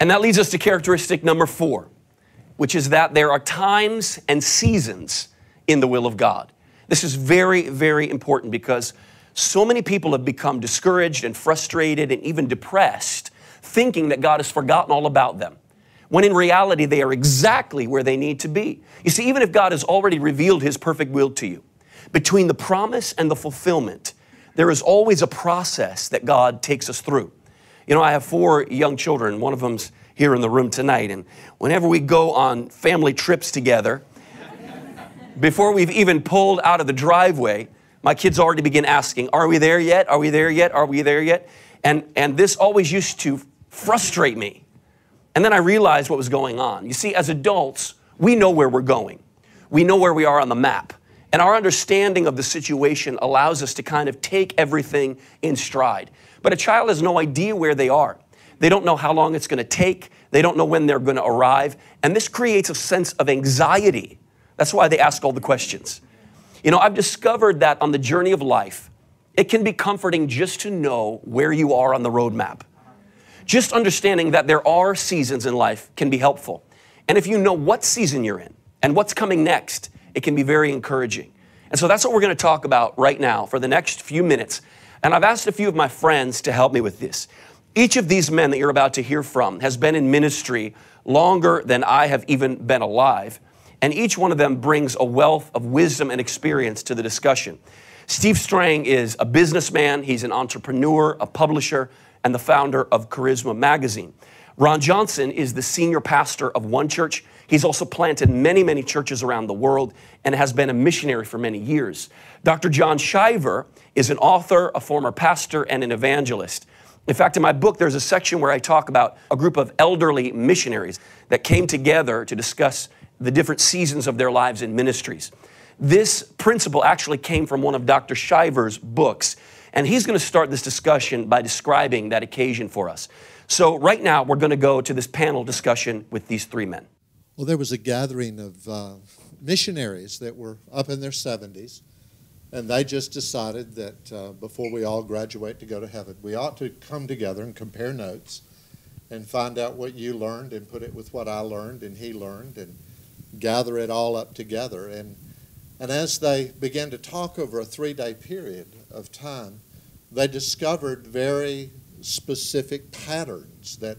And that leads us to characteristic number 4, which is that there are times and seasons in the will of God. This is very, very important because so many people have become discouraged and frustrated and even depressed, thinking that God has forgotten all about them, when in reality they are exactly where they need to be. You see, even if God has already revealed His perfect will to you, between the promise and the fulfillment, there is always a process that God takes us through. You know, I have 4 young children. One of them's here in the room tonight. And whenever we go on family trips together, before we've even pulled out of the driveway, my kids already begin asking, are we there yet? Are we there yet? Are we there yet? And this always used to frustrate me. And then I realized what was going on. You see, as adults, we know where we're going. We know where we are on the map. And our understanding of the situation allows us to kind of take everything in stride. But a child has no idea where they are. They don't know how long it's going to take. They don't know when they're going to arrive. And this creates a sense of anxiety. That's why they ask all the questions. You know, I've discovered that on the journey of life, it can be comforting just to know where you are on the roadmap. Just understanding that there are seasons in life can be helpful. And if you know what season you're in and what's coming next, it can be very encouraging. And so that's what we're going to talk about right now for the next few minutes. And I've asked a few of my friends to help me with this. Each of these men that you're about to hear from has been in ministry longer than I have even been alive. And each one of them brings a wealth of wisdom and experience to the discussion. Steve Strang is a businessman. He's an entrepreneur, a publisher, and the founder of Charisma Magazine. Ron Johnson is the senior pastor of One Church. He's also planted many, many churches around the world and has been a missionary for many years. Dr. John Shiver is an author, a former pastor, and an evangelist. In fact, in my book, there's a section where I talk about a group of elderly missionaries that came together to discuss the different seasons of their lives in ministries. This principle actually came from one of Dr. Shiver's books, and he's going to start this discussion by describing that occasion for us. So right now, we're going to go to this panel discussion with these 3 men. Well, there was a gathering of missionaries that were up in their 70s, and they just decided that before we all graduate to go to heaven, we ought to come together and compare notes and find out what you learned and put it with what I learned and he learned and gather it all up together. And as they began to talk over a 3-day period of time, they discovered very specific patterns that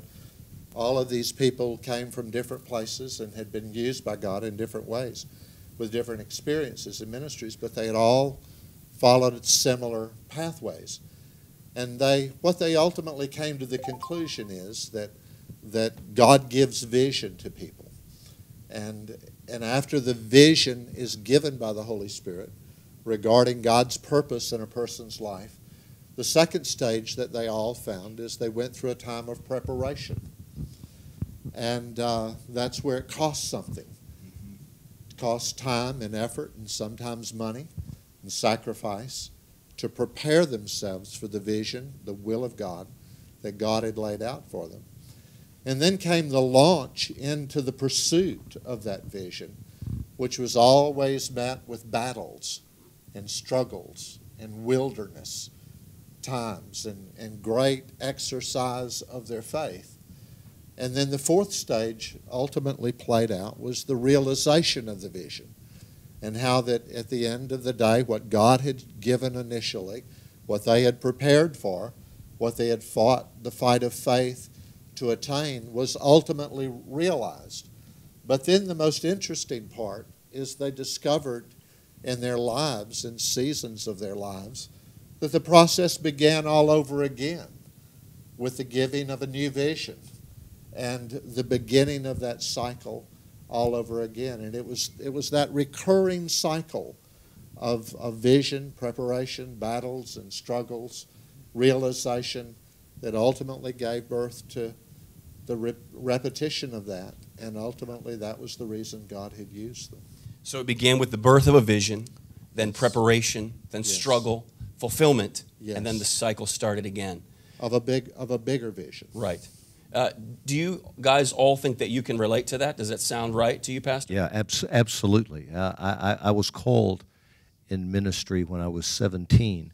all of these people came from different places and had been used by God in different ways with different experiences and ministries, but they had all followed similar pathways. And what they ultimately came to the conclusion is that God gives vision to people. And after the vision is given by the Holy Spirit regarding God's purpose in a person's life, the second stage that they all found is they went through a time of preparation. And that's where it costs something. It costs time and effort and sometimes money and sacrifice to prepare themselves for the vision, the will of God that God had laid out for them. And then came the launch into the pursuit of that vision, which was always met with battles and struggles and wilderness times and great exercise of their faith. And then the fourth stage ultimately played out was the realization of the vision, and how that at the end of the day, what God had given initially, what they had prepared for, what they had fought the fight of faith to attain, was ultimately realized. But then the most interesting part is they discovered in their lives, in seasons of their lives, that the process began all over again with the giving of a new vision and the beginning of that cycle all over again. And it was that recurring cycle of vision, preparation, battles and struggles, realization that ultimately gave birth to the repetition of that. And ultimately that was the reason God had used them. So it began with the birth of a vision, then preparation, then struggle, fulfillment, and then the cycle started again. Of a bigger vision. Right. Do you guys all think that you can relate to that? Does that sound right to you, Pastor? Yeah, absolutely. I was called in ministry when I was 17,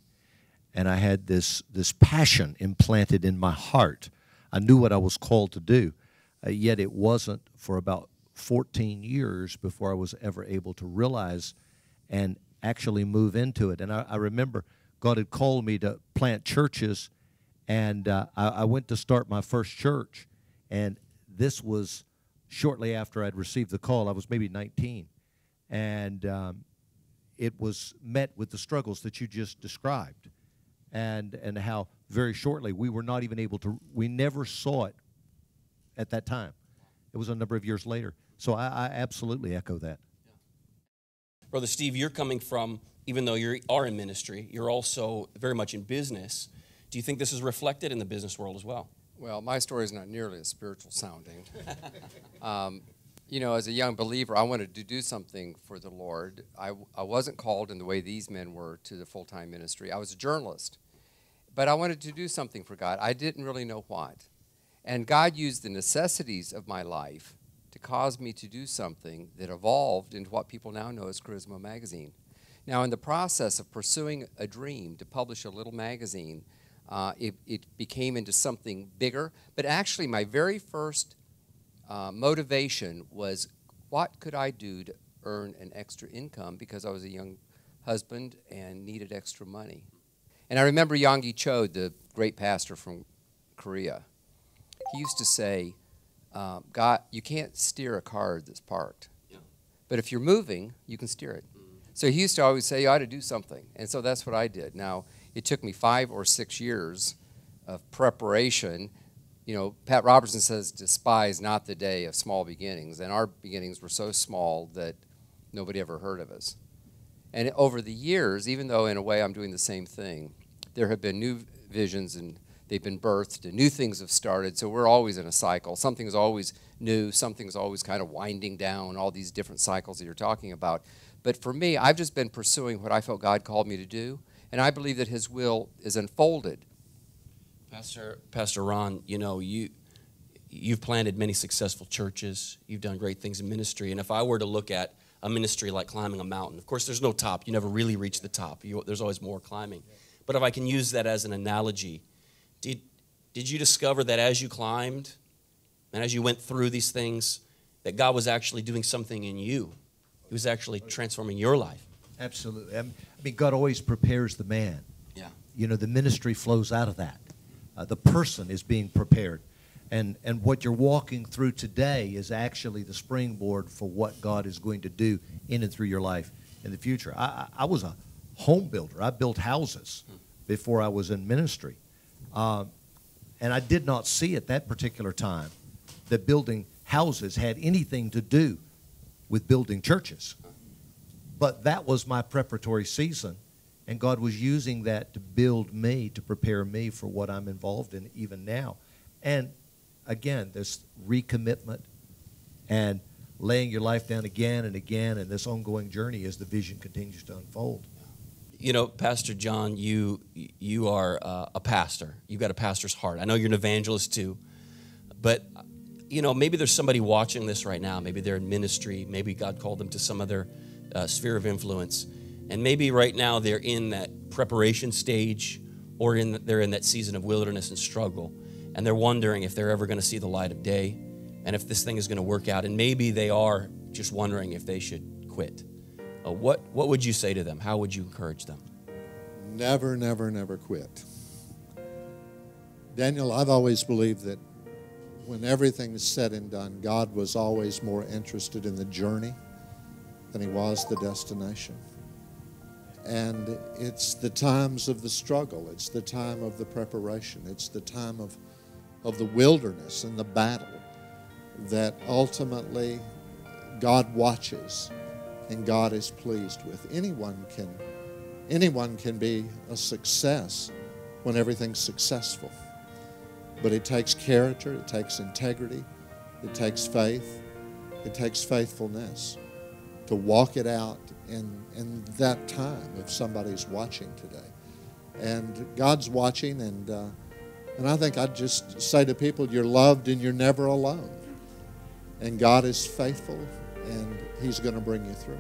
and I had this passion implanted in my heart. I knew what I was called to do, Yet it wasn't for about 14 years before I was ever able to realize and actually move into it. And I remember God had called me to plant churches, and I went to start my first church. And this was shortly after I'd received the call. I was maybe 19. And it was met with the struggles that you just described, and how very shortly we were not even able to, we never saw it at that time. It was a number of years later. So I absolutely echo that. Brother Steve, you're coming from, even though you are in ministry, you're also very much in business. Do you think this is reflected in the business world as well? Well, my story is not nearly as spiritual sounding. You know, as a young believer, I wanted to do something for the Lord. I wasn't called in the way these men were to the full-time ministry. I was a journalist. But I wanted to do something for God. I didn't really know what. And God used the necessities of my life to cause me to do something that evolved into what people now know as Charisma Magazine. Now, in the process of pursuing a dream to publish a little magazine, it became into something bigger. But actually, my very first motivation was, what could I do to earn an extra income, because I was a young husband and needed extra money. And I remember Yonggi Cho, the great pastor from Korea. He used to say, God, you can't steer a car that's parked. Yeah. But if you're moving, you can steer it. So he used to always say, you ought to do something. And so that's what I did. Now, it took me 5 or 6 years of preparation. You know, Pat Robertson says, despise not the day of small beginnings. And our beginnings were so small that nobody ever heard of us. And over the years, even though in a way I'm doing the same thing, there have been new visions and they've been birthed and new things have started. So we're always in a cycle. Something's always new. Something's always kind of winding down, all these different cycles that you're talking about. But for me, I've just been pursuing what I felt God called me to do. And I believe that His will is unfolded. Pastor Ron, you know, you've planted many successful churches. You've done great things in ministry. And if I were to look at a ministry like climbing a mountain, of course, there's no top. You never really reach the top. There's always more climbing. But if I can use that as an analogy, did you discover that as you climbed and as you went through these things, that God was actually doing something in you? He was actually transforming your life. Absolutely. I mean, God always prepares the man. Yeah. You know, the ministry flows out of that. The person is being prepared. And what you're walking through today is actually the springboard for what God is going to do in and through your life in the future. I was a home builder. I built houses before I was in ministry. And I did not see at that particular time that building houses had anything to do with building churches. But that was my preparatory season, and God was using that to build me, to prepare me for what I'm involved in even now. And again, this recommitment and laying your life down again and again, and this ongoing journey as the vision continues to unfold. You know, Pastor John, you are a pastor. You've got a pastor's heart. I know you're an evangelist too, but you know, maybe there's somebody watching this right now. Maybe they're in ministry. Maybe God called them to some other sphere of influence, and maybe right now they're in that preparation stage, or they're in that season of wilderness and struggle, and they're wondering if they're ever going to see the light of day, and if this thing is going to work out, and maybe they are just wondering if they should quit. What would you say to them? How would you encourage them? Never, never, never quit. Daniel, I've always believed that when everything is said and done, God was always more interested in the journey than He was the destination. And it's the times of the struggle. It's the time of the preparation. It's the time of the wilderness and the battle that ultimately God watches and God is pleased with. Anyone can be a success when everything's successful. But it takes character, it takes integrity, it takes faith, it takes faithfulness to walk it out in that time if somebody's watching today. And God's watching, and I think I'd just say to people, you're loved and you're never alone. And God is faithful, and He's going to bring you through.